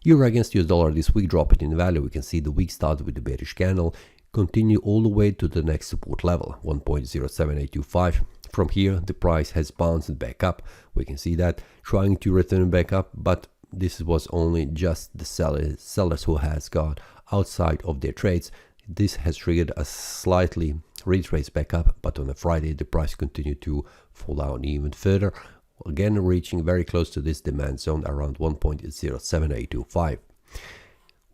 Euro against US dollar this week dropped in value. We can see the week started with the bearish candle, continue all the way to the next support level, 1.07825. From here, the price has bounced back up. We can see that trying to return back up, but this was only just the sellers who has got outside of their trades. This has triggered a slightly retrace back up, but on a Friday, the price continued to fall down even further, again reaching very close to this demand zone around 1.07825.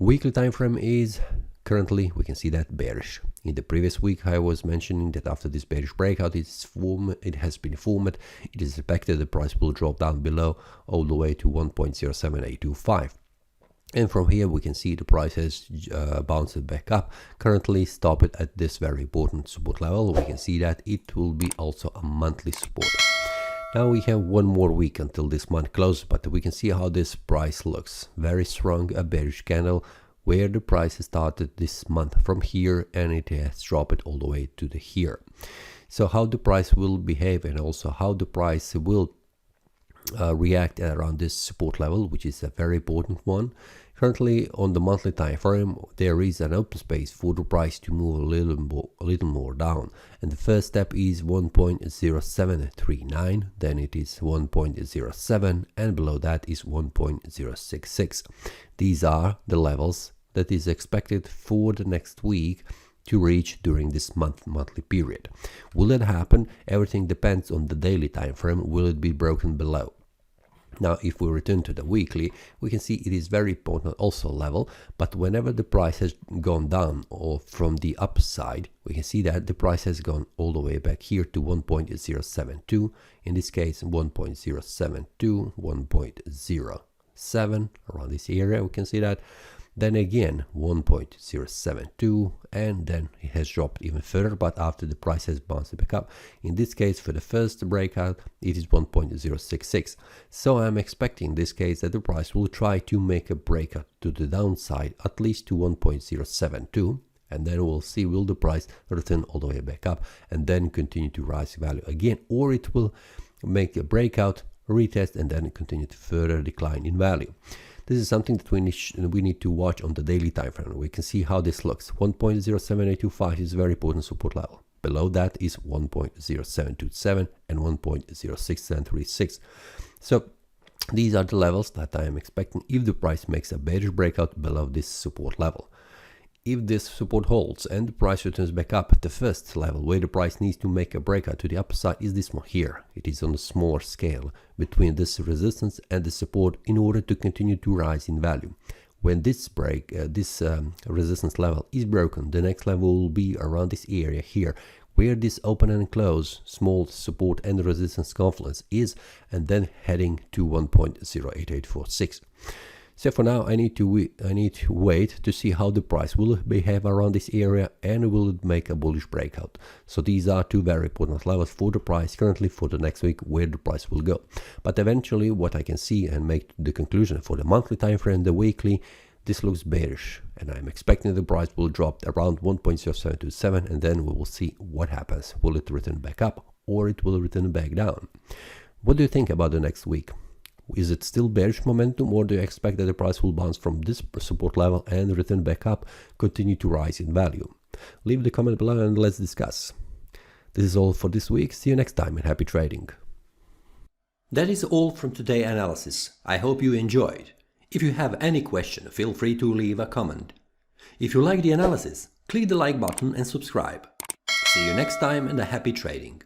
Weekly time frame is currently, we can see that, bearish. In the previous week, I was mentioning that after this bearish breakout, it has been formed. It is expected the price will drop down below all the way to 1.07825. And from here, we can see the price has bounced back up. Currently stopped at this very important support level. We can see that it will be also a monthly support. Now we have one more week until this month closes, but we can see how this price looks. Very strong, a bearish candle, where the price started this month from here, and it has dropped all the way to the here. So how the price will behave, and also how the price will react around this support level, which is a very important one. Currently on the monthly time frame, there is an open space for the price to move a little more down, and the first step is 1.0739, then it is 1.07, and below that is 1.066. These are the levels that is expected for the next week to reach during this monthly period. Will it happen? Everything depends on the daily time frame. Will it be broken below? Now, if we return to the weekly, we can see it is very important also level, but whenever the price has gone down or from the upside, we can see that the price has gone all the way back here to 1.072, in this case 1.072, 1.07, around this area we can see that. Then again 1.072, and then it has dropped even further, but after the price has bounced back up. In this case, for the first breakout, it is 1.066. So I'm expecting in this case that the price will try to make a breakout to the downside, at least to 1.072, and then we'll see will the price return all the way back up and then continue to rise value again, or it will make a breakout, retest, and then continue to further decline in value. This is something that we need to watch on the daily time frame. We can see how this looks. 1.07825 is a very important support level. Below that is 1.0727 and 1.06736. So these are the levels that I am expecting if the price makes a bearish breakout below this support level. If this support holds and the price returns back up, the first level where the price needs to make a breakout to the upside is this one here. It is on a smaller scale between this resistance and the support in order to continue to rise in value. When this resistance level is broken, the next level will be around this area here, where this open and close small support and resistance confluence is, and then heading to 1.08846. So for now, I need to wait to see how the price will behave around this area and will it make a bullish breakout. So these are two very important levels for the price currently for the next week where the price will go. But eventually what I can see and make the conclusion for the monthly time frame, the weekly, this looks bearish, and I'm expecting the price will drop around 1.0727, and then we will see what happens. Will it return back up or it will return back down? What do you think about the next week? Is it still bearish momentum, or do you expect that the price will bounce from this support level and return back up, continue to rise in value? Leave the comment below and let's discuss. This is all for this week. See you next time and happy trading. That is all from today's analysis. I hope you enjoyed. If you have any question, feel free to leave a comment. If you like the analysis, click the like button and subscribe. See you next time and a happy trading.